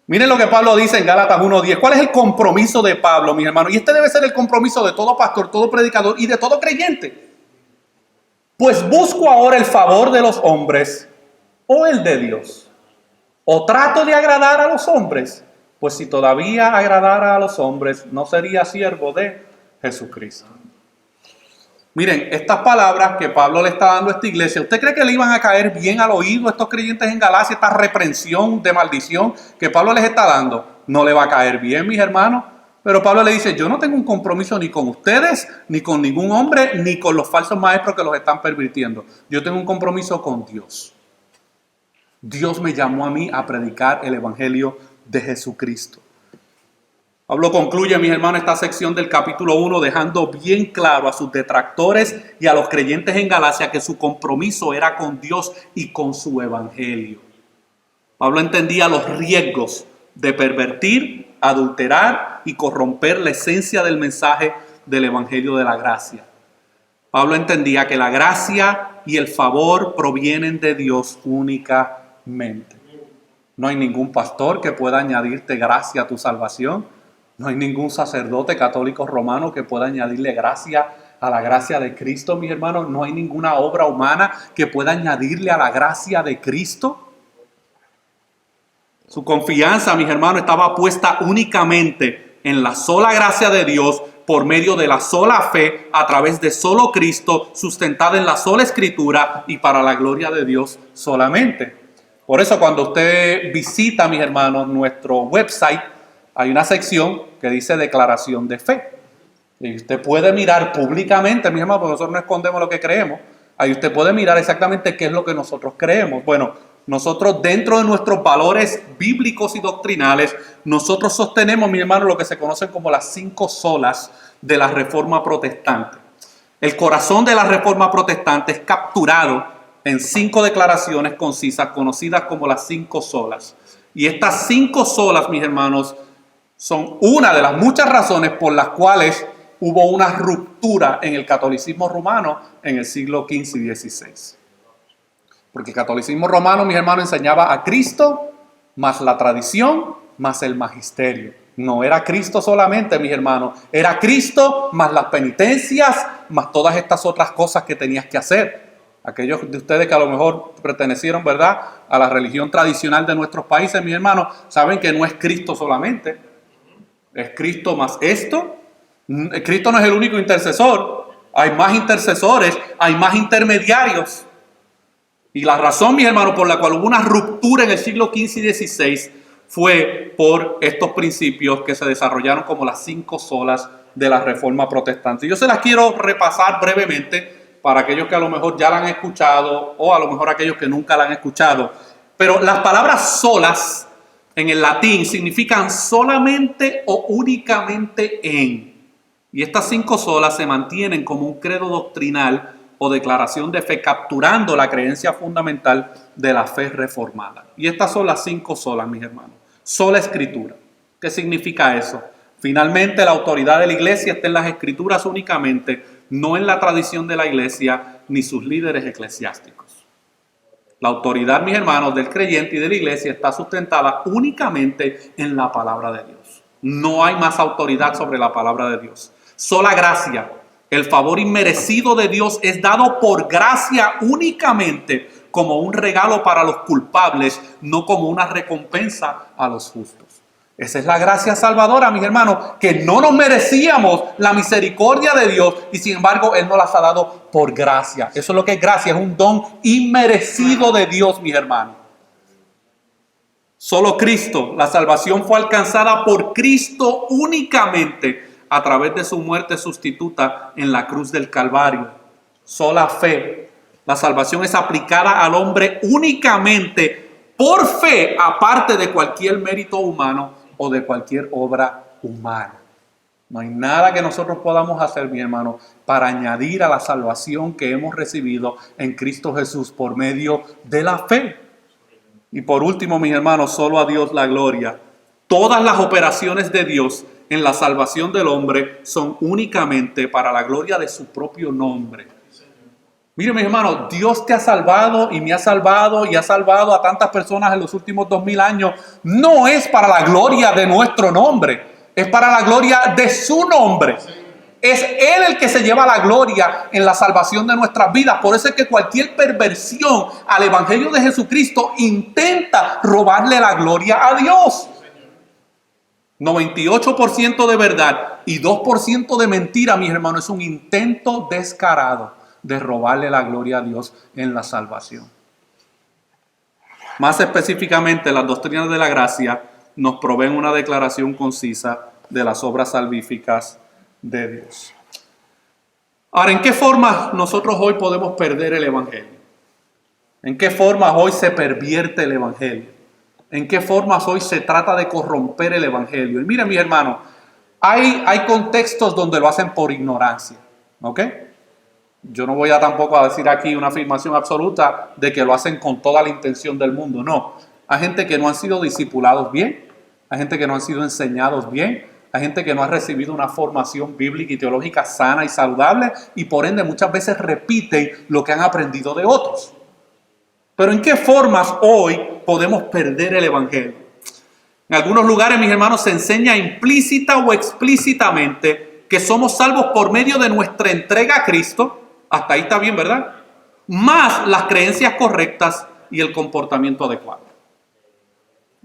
miren lo que Pablo dice en Gálatas 1:10. ¿Cuál es el compromiso de Pablo, mis hermanos? Y este debe ser el compromiso de todo pastor, todo predicador y de todo creyente. Pues busco ahora el favor de los hombres o el de Dios. O trato de agradar a los hombres. Pues si todavía agradara a los hombres, no sería siervo de Jesucristo. Miren, estas palabras que Pablo le está dando a esta iglesia, ¿usted cree que le iban a caer bien al oído a estos creyentes en Galacia? Esta reprensión de maldición que Pablo les está dando, no le va a caer bien, mis hermanos. Pero Pablo le dice: yo no tengo un compromiso ni con ustedes, ni con ningún hombre, ni con los falsos maestros que los están pervirtiendo. Yo tengo un compromiso con Dios. Dios me llamó a mí a predicar el evangelio de Jesucristo. Pablo concluye, mis hermanos, esta sección del capítulo 1 dejando bien claro a sus detractores y a los creyentes en Galacia que su compromiso era con Dios y con su evangelio. Pablo entendía los riesgos de pervertir, adulterar y corromper la esencia del mensaje del evangelio de la gracia. Pablo entendía que la gracia y el favor provienen de Dios únicamente. No hay ningún pastor que pueda añadirte gracia a tu salvación. No hay ningún sacerdote católico romano que pueda añadirle gracia a la gracia de Cristo, mis hermanos. No hay ninguna obra humana que pueda añadirle a la gracia de Cristo. Su confianza, mis hermanos, estaba puesta únicamente en la sola gracia de Dios por medio de la sola fe, a través de solo Cristo, sustentada en la sola Escritura y para la gloria de Dios solamente. Por eso cuando usted visita, mis hermanos, nuestro website, hay una sección que dice declaración de fe. Y usted puede mirar públicamente, mis hermanos, porque nosotros no escondemos lo que creemos. Ahí usted puede mirar exactamente qué es lo que nosotros creemos. Bueno, nosotros dentro de nuestros valores bíblicos y doctrinales, nosotros sostenemos, mis hermanos, lo que se conocen como las 5 solas de la Reforma Protestante. El corazón de la Reforma Protestante es capturado en 5 declaraciones concisas, conocidas como las 5 solas. Y estas 5 solas, mis hermanos, son una de las muchas razones por las cuales hubo una ruptura en el catolicismo romano en el siglo XV y XVI. Porque el catolicismo romano, mis hermanos, enseñaba a Cristo, más la tradición, más el magisterio. No era Cristo solamente, mis hermanos. Era Cristo, más las penitencias, más todas estas otras cosas que tenías que hacer. Aquellos de ustedes que a lo mejor pertenecieron, ¿verdad?, a la religión tradicional de nuestros países, mis hermanos, saben que no es Cristo solamente. Es Cristo más esto. Cristo no es el único intercesor. Hay más intercesores, hay más intermediarios. Y la razón, mis hermanos, por la cual hubo una ruptura en el siglo XV y XVI fue por estos principios que se desarrollaron como las 5 solas de la Reforma Protestante. Yo se las quiero repasar brevemente para aquellos que a lo mejor ya la han escuchado o a lo mejor aquellos que nunca la han escuchado. Pero las palabras solas en el latín significan solamente o únicamente en. Y estas 5 solas se mantienen como un credo doctrinal o declaración de fe, capturando la creencia fundamental de la fe reformada. Y estas son las 5 solas, mis hermanos. Sola Escritura. ¿Qué significa eso? Finalmente, la autoridad de la iglesia está en las Escrituras únicamente, no en la tradición de la iglesia ni sus líderes eclesiásticos. La autoridad, mis hermanos, del creyente y de la iglesia está sustentada únicamente en la palabra de Dios. No hay más autoridad sobre la palabra de Dios. Sola gracia. El favor inmerecido de Dios es dado por gracia únicamente como un regalo para los culpables, no como una recompensa a los justos. Esa es la gracia salvadora, mis hermanos, que no nos merecíamos la misericordia de Dios y sin embargo Él nos las ha dado por gracia. Eso es lo que es gracia, es un don inmerecido de Dios, mis hermanos. Solo Cristo, la salvación fue alcanzada por Cristo únicamente a través de su muerte sustituta en la cruz del Calvario. Sola fe. La salvación es aplicada al hombre únicamente por fe, aparte de cualquier mérito humano o de cualquier obra humana. No hay nada que nosotros podamos hacer, mi hermano, para añadir a la salvación que hemos recibido en Cristo Jesús por medio de la fe. Y por último, mis hermanos, solo a Dios la gloria. Todas las operaciones de Dios en la salvación del hombre son únicamente para la gloria de su propio nombre. Mire, mis hermanos, Dios te ha salvado y me ha salvado y ha salvado a tantas personas en los últimos 2000 años. No es para la gloria de nuestro nombre, es para la gloria de su nombre. Es Él el que se lleva la gloria en la salvación de nuestras vidas. Por eso es que cualquier perversión al Evangelio de Jesucristo intenta robarle la gloria a Dios. 98% de verdad y 2% de mentira, mis hermanos, es un intento descarado de robarle la gloria a Dios en la salvación. Más específicamente, las doctrinas de la gracia nos proveen una declaración concisa de las obras salvíficas de Dios. Ahora, ¿en qué forma nosotros hoy podemos perder el Evangelio? ¿En qué forma hoy se pervierte el Evangelio? ¿En qué formas hoy se trata de corromper el Evangelio? Y miren, mis hermanos, hay contextos donde lo hacen por ignorancia, ¿ok? Yo no voy a tampoco a decir aquí una afirmación absoluta de que lo hacen con toda la intención del mundo, no. Hay gente que no han sido discipulados bien, hay gente que no han sido enseñados bien, hay gente que no ha recibido una formación bíblica y teológica sana y saludable y por ende muchas veces repiten lo que han aprendido de otros. Pero ¿en qué formas hoy podemos perder el Evangelio? En algunos lugares, mis hermanos, se enseña implícita o explícitamente que somos salvos por medio de nuestra entrega a Cristo. Hasta ahí está bien, ¿verdad? Más las creencias correctas y el comportamiento adecuado.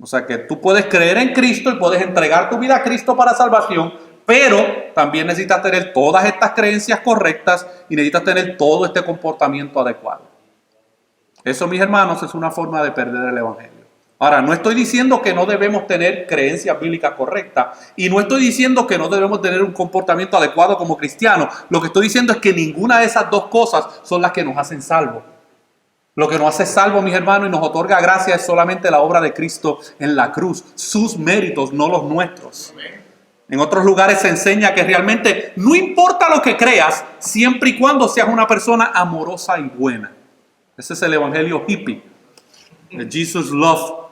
O sea que tú puedes creer en Cristo y puedes entregar tu vida a Cristo para salvación, pero también necesitas tener todas estas creencias correctas y necesitas tener todo este comportamiento adecuado. Eso, mis hermanos, es una forma de perder el evangelio. Ahora, no estoy diciendo que no debemos tener creencias bíblicas correctas y no estoy diciendo que no debemos tener un comportamiento adecuado como cristianos. Lo que estoy diciendo es que ninguna de esas dos cosas son las que nos hacen salvos. Lo que nos hace salvos, mis hermanos, y nos otorga gracia es solamente la obra de Cristo en la cruz. Sus méritos, no los nuestros. En otros lugares se enseña que realmente no importa lo que creas, siempre y cuando seas una persona amorosa y buena. Ese es el evangelio hippie. El Jesus Love.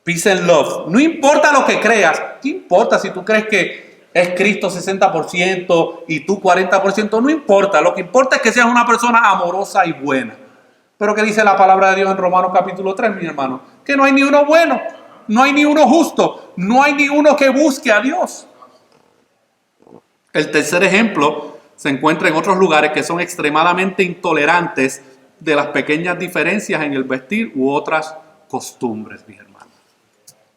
Peace and Love. No importa lo que creas. ¿Qué importa si tú crees que es Cristo 60% y tú 40%? No importa. Lo que importa es que seas una persona amorosa y buena. Pero ¿qué dice la palabra de Dios en Romanos capítulo 3, mi hermano? Que no hay ni uno bueno, no hay ni uno justo, no hay ni uno que busque a Dios. El tercer ejemplo se encuentra en otros lugares que son extremadamente intolerantes de las pequeñas diferencias en el vestir u otras costumbres, mis hermanos.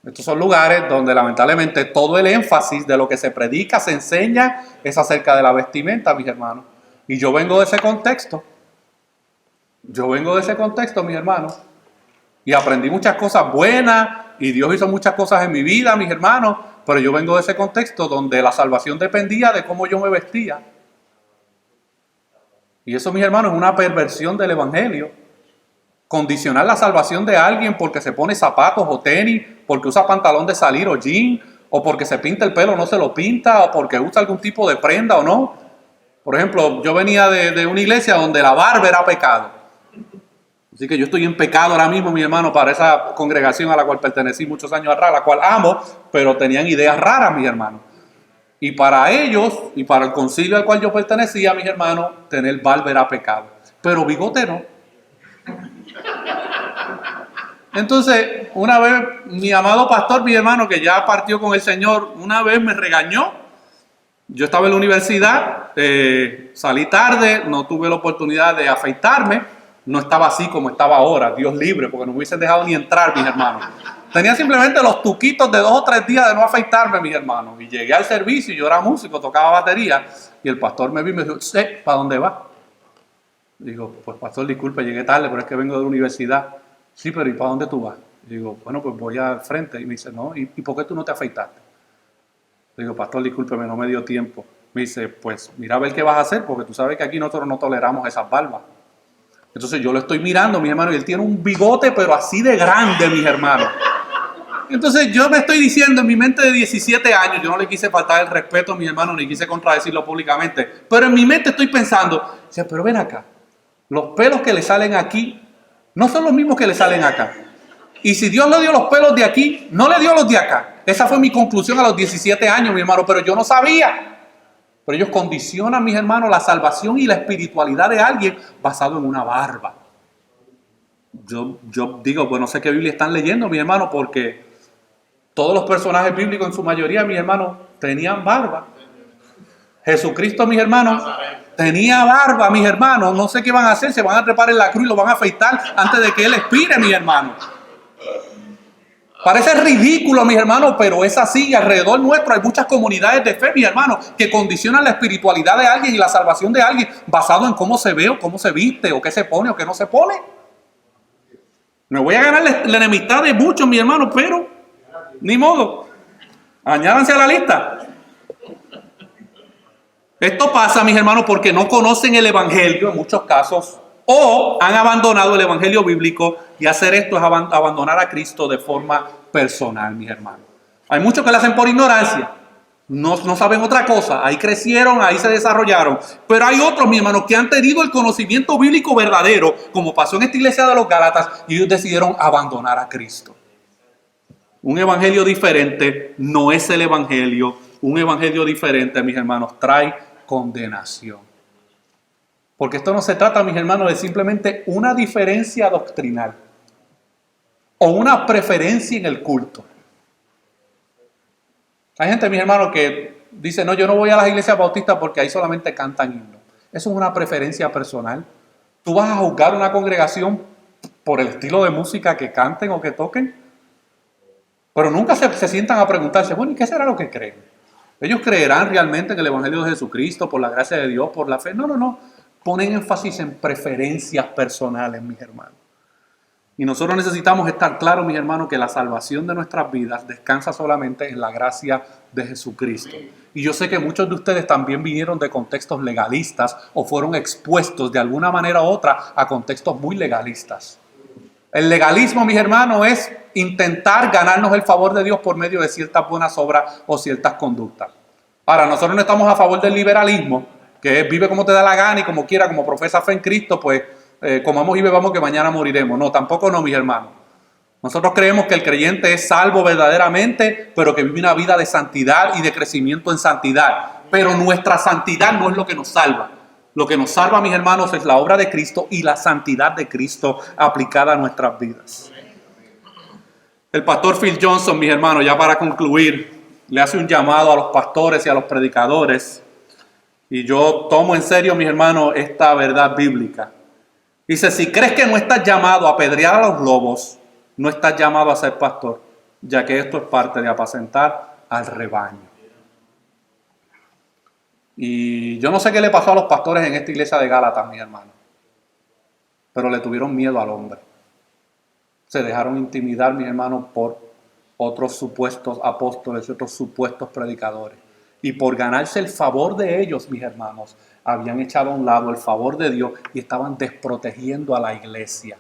Estos son lugares donde lamentablemente todo el énfasis de lo que se predica, se enseña, es acerca de la vestimenta, mis hermanos. Y yo vengo de ese contexto. Mis hermanos, y aprendí muchas cosas buenas, y Dios hizo muchas cosas en mi vida, mis hermanos, pero yo vengo de ese contexto donde la salvación dependía de cómo yo me vestía. Y eso, mis hermanos, es una perversión del evangelio. Condicionar la salvación de alguien porque se pone zapatos o tenis, porque usa pantalón de salir o jean, o porque se pinta el pelo o no se lo pinta, o porque usa algún tipo de prenda o no. Por ejemplo, yo venía de una iglesia donde la barba era pecado. Así que yo estoy en pecado ahora mismo, mi hermano, para esa congregación a la cual pertenecí muchos años atrás, la cual amo, pero tenían ideas raras, mis hermanos. Y para ellos, y para el concilio al cual yo pertenecía, mis hermanos, tener barba era pecado. Pero bigote no. Entonces, una vez, mi amado pastor, mi hermano, que ya partió con el Señor, una vez me regañó. Yo estaba en la universidad, salí tarde, no tuve la oportunidad de afeitarme. No estaba así como estaba ahora, Dios libre, porque no me hubiesen dejado ni entrar, mis hermanos. Tenía simplemente los tuquitos de 2 o 3 días de no afeitarme, mis hermanos. Y llegué al servicio, yo era músico, tocaba batería, y el pastor me vio y me dijo, ¿para dónde va? Digo, pues pastor, disculpe, llegué tarde, pero es que vengo de la universidad. Sí, pero ¿y para dónde tú vas? Digo, bueno, pues voy al frente. Y me dice, no, ¿y por qué tú no te afeitaste? Digo, pastor, discúlpeme, no me dio tiempo. Me dice, pues mira a ver qué vas a hacer, porque tú sabes que aquí nosotros no toleramos esas barbas. Entonces yo lo estoy mirando, mi hermano, y él tiene un bigote, pero así de grande, mis hermanos. Entonces yo me estoy diciendo en mi mente de 17 años, yo no le quise faltar el respeto a mi hermano, ni quise contradecirlo públicamente, pero en mi mente estoy pensando, pero ven acá, los pelos que le salen aquí no son los mismos que le salen acá. Y si Dios le dio los pelos de aquí, no le dio los de acá. Esa fue mi conclusión a los 17 años, mi hermano, pero yo no sabía. Pero ellos condicionan, mis hermanos, la salvación y la espiritualidad de alguien basado en una barba. Yo digo, pues no sé qué Biblia están leyendo, mis hermanos, porque todos los personajes bíblicos, en su mayoría, mis hermanos, tenían barba. Jesucristo, mis hermanos, tenía barba, mis hermanos. No sé qué van a hacer, se van a trepar en la cruz y lo van a afeitar antes de que Él expire, mis hermanos. Parece ridículo, mis hermanos, pero es así. Alrededor nuestro hay muchas comunidades de fe, mis hermanos, que condicionan la espiritualidad de alguien y la salvación de alguien basado en cómo se ve o cómo se viste o qué se pone o qué no se pone. Me voy a ganar la enemistad de muchos, mis hermanos, pero ni modo. Añádanse a la lista. Esto pasa, mis hermanos, porque no conocen el evangelio en muchos casos o han abandonado el evangelio bíblico, y hacer esto es abandonar a Cristo de forma personal, mis hermanos. Hay muchos que lo hacen por ignorancia, no saben otra cosa, ahí crecieron, ahí se desarrollaron, pero hay otros, mis hermanos, que han tenido el conocimiento bíblico verdadero, como pasó en esta iglesia de los Gálatas, y ellos decidieron abandonar a Cristo. Un evangelio diferente no es el evangelio. Un evangelio diferente, mis hermanos, trae condenación. Porque esto no se trata, mis hermanos, de simplemente una diferencia doctrinal o una preferencia en el culto. Hay gente, mis hermanos, que dice, no, yo no voy a las iglesias bautistas porque ahí solamente cantan himnos. Eso es una preferencia personal. ¿Tú vas a juzgar una congregación por el estilo de música que canten o que toquen? Pero nunca se sientan a preguntarse, bueno, ¿y qué será lo que creen? ¿Ellos creerán realmente en el Evangelio de Jesucristo por la gracia de Dios, por la fe? No, no, no. Ponen énfasis en preferencias personales, mis hermanos. Y nosotros necesitamos estar claros, mis hermanos, que la salvación de nuestras vidas descansa solamente en la gracia de Jesucristo. Y yo sé que muchos de ustedes también vinieron de contextos legalistas o fueron expuestos de alguna manera u otra a contextos muy legalistas. El legalismo, mis hermanos, es intentar ganarnos el favor de Dios por medio de ciertas buenas obras o ciertas conductas. Ahora, nosotros no estamos a favor del liberalismo, que es vive como te da la gana y como quiera, como profesa fe en Cristo, pues comamos y bebamos que mañana moriremos. No, tampoco no, mis hermanos. Nosotros creemos que el creyente es salvo verdaderamente, pero que vive una vida de santidad y de crecimiento en santidad. Pero nuestra santidad no es lo que nos salva. Lo que nos salva, mis hermanos, es la obra de Cristo y la santidad de Cristo aplicada a nuestras vidas. El pastor Phil Johnson, mis hermanos, ya para concluir, le hace un llamado a los pastores y a los predicadores. Y yo tomo en serio, mis hermanos, esta verdad bíblica. Dice, si crees que no estás llamado a apedrear a los lobos, no estás llamado a ser pastor, ya que esto es parte de apacentar al rebaño. Y yo no sé qué le pasó a los pastores en esta iglesia de Gálatas, mis hermanos, pero le tuvieron miedo al hombre. Se dejaron intimidar, mis hermanos, por otros supuestos apóstoles y otros supuestos predicadores. Y por ganarse el favor de ellos, mis hermanos, habían echado a un lado el favor de Dios y estaban desprotegiendo a la iglesia.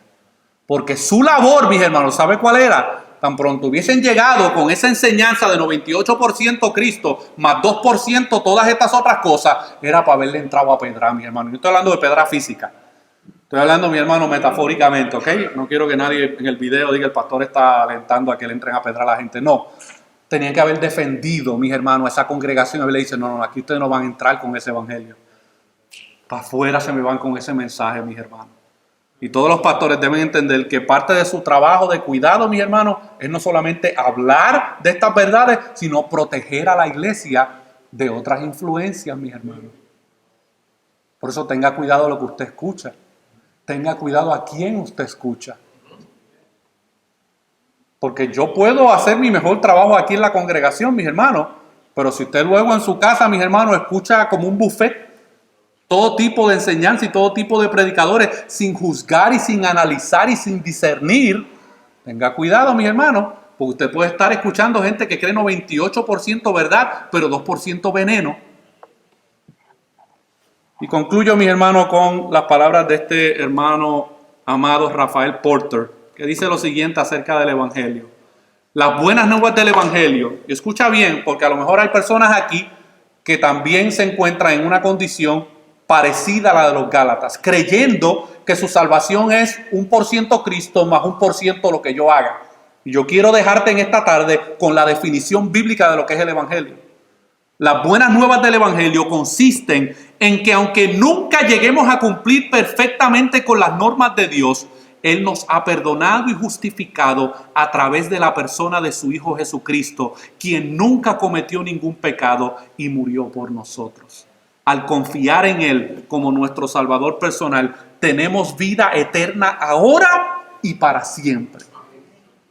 Porque su labor, mis hermanos, ¿sabe cuál era? Tan pronto hubiesen llegado con esa enseñanza de 98% Cristo, más 2% todas estas otras cosas, era para haberle entrado a pedrar, mis hermanos. Yo estoy hablando de pedra física. Estoy hablando, mi hermano, metafóricamente, ¿ok? No quiero que nadie en el video diga el pastor está alentando a que le entren a pedrar a la gente. No. Tenían que haber defendido, mis hermanos, a esa congregación. Y haberle dicho, no, aquí ustedes no van a entrar con ese evangelio. Para afuera se me van con ese mensaje, mis hermanos. Y todos los pastores deben entender que parte de su trabajo de cuidado, mis hermanos, es no solamente hablar de estas verdades, sino proteger a la iglesia de otras influencias, mis hermanos. Por eso tenga cuidado lo que usted escucha. Tenga cuidado a quién usted escucha. Porque yo puedo hacer mi mejor trabajo aquí en la congregación, mis hermanos, pero si usted luego en su casa, mis hermanos, escucha como un buffet todo tipo de enseñanza y todo tipo de predicadores sin juzgar y sin analizar y sin discernir, tenga cuidado, mis hermanos, porque usted puede estar escuchando gente que cree 98% verdad, pero 2% veneno. Y concluyo, mis hermanos, con las palabras de este hermano amado Rafael Porter, que dice lo siguiente acerca del Evangelio. Las buenas nuevas del Evangelio, y escucha bien, porque a lo mejor hay personas aquí que también se encuentran en una condición parecida a la de los Gálatas, creyendo que su salvación es 1% Cristo más 1% lo que yo haga. Y yo quiero dejarte en esta tarde con la definición bíblica de lo que es el Evangelio. Las buenas nuevas del Evangelio consisten en que aunque nunca lleguemos a cumplir perfectamente con las normas de Dios, Él nos ha perdonado y justificado a través de la persona de su Hijo Jesucristo, quien nunca cometió ningún pecado y murió por nosotros. Al confiar en Él como nuestro Salvador personal, tenemos vida eterna ahora y para siempre.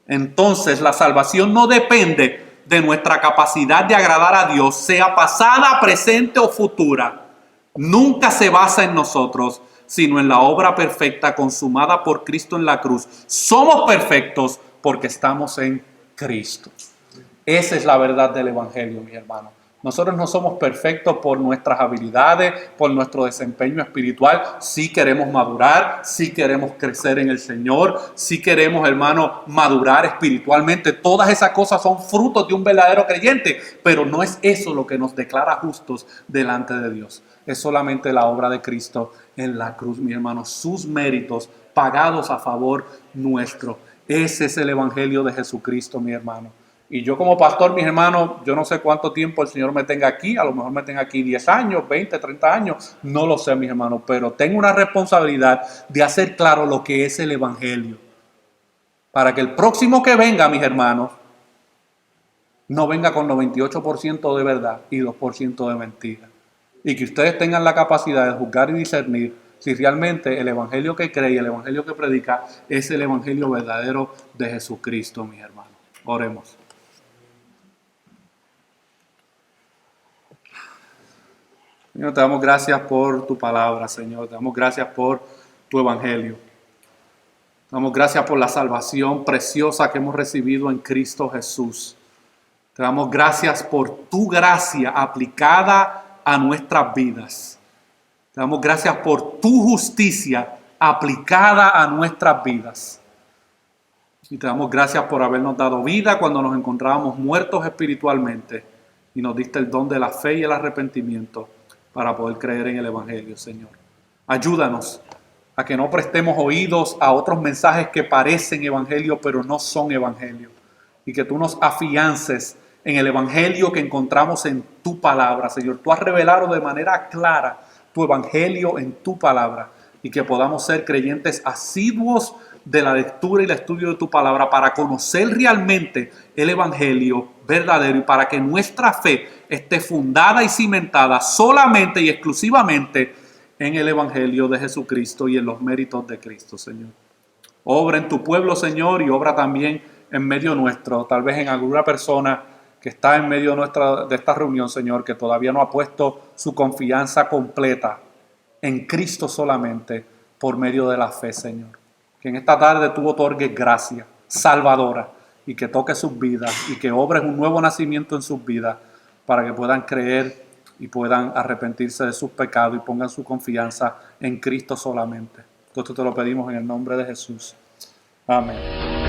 Entonces, la salvación no depende de nuestra capacidad de agradar a Dios, sea pasada, presente o futura. Nunca se basa en nosotros, sino en la obra perfecta consumada por Cristo en la cruz. Somos perfectos porque estamos en Cristo. Esa es la verdad del Evangelio, mis hermanos. Nosotros no somos perfectos por nuestras habilidades, por nuestro desempeño espiritual. Sí queremos madurar, sí queremos crecer en el Señor, sí queremos, hermano, madurar espiritualmente. Todas esas cosas son frutos de un verdadero creyente, pero no es eso lo que nos declara justos delante de Dios. Es solamente la obra de Cristo en la cruz, mis hermanos, sus méritos pagados a favor nuestro. Ese es el Evangelio de Jesucristo, mi hermano. Y yo como pastor, mis hermanos, yo no sé cuánto tiempo el Señor me tenga aquí, a lo mejor me tenga aquí 10 años, 20, 30 años, no lo sé, mis hermanos, pero tengo una responsabilidad de hacer claro lo que es el Evangelio. Para que el próximo que venga, mis hermanos, no venga con 98% de verdad y 2% de mentira. Y que ustedes tengan la capacidad de juzgar y discernir si realmente el Evangelio que cree y el Evangelio que predica es el Evangelio verdadero de Jesucristo, mis hermanos. Oremos. Señor, te damos gracias por tu palabra, Señor. Te damos gracias por tu evangelio. Te damos gracias por la salvación preciosa que hemos recibido en Cristo Jesús. Te damos gracias por tu gracia aplicada a nuestras vidas. Te damos gracias por tu justicia aplicada a nuestras vidas. Y te damos gracias por habernos dado vida cuando nos encontrábamos muertos espiritualmente. Y nos diste el don de la fe y el arrepentimiento para poder creer en el evangelio, Señor. Ayúdanos a que no prestemos oídos a otros mensajes que parecen evangelio, pero no son evangelio. Y que tú nos afiances en el evangelio que encontramos en tu palabra, Señor. Tú has revelado de manera clara tu evangelio en tu palabra. Y que podamos ser creyentes asiduos de la lectura y el estudio de tu palabra para conocer realmente el evangelio verdadero y para que nuestra fe esté fundada y cimentada solamente y exclusivamente en el evangelio de Jesucristo y en los méritos de Cristo, Señor. Obra en tu pueblo, Señor, y obra también en medio nuestro, tal vez en alguna persona que está en medio de esta reunión, Señor, que todavía no ha puesto su confianza completa en Cristo solamente por medio de la fe, Señor. Que en esta tarde tú otorgues gracia salvadora y que toques sus vidas y que obres un nuevo nacimiento en sus vidas para que puedan creer y puedan arrepentirse de sus pecados y pongan su confianza en Cristo solamente. Todo esto te lo pedimos en el nombre de Jesús. Amén.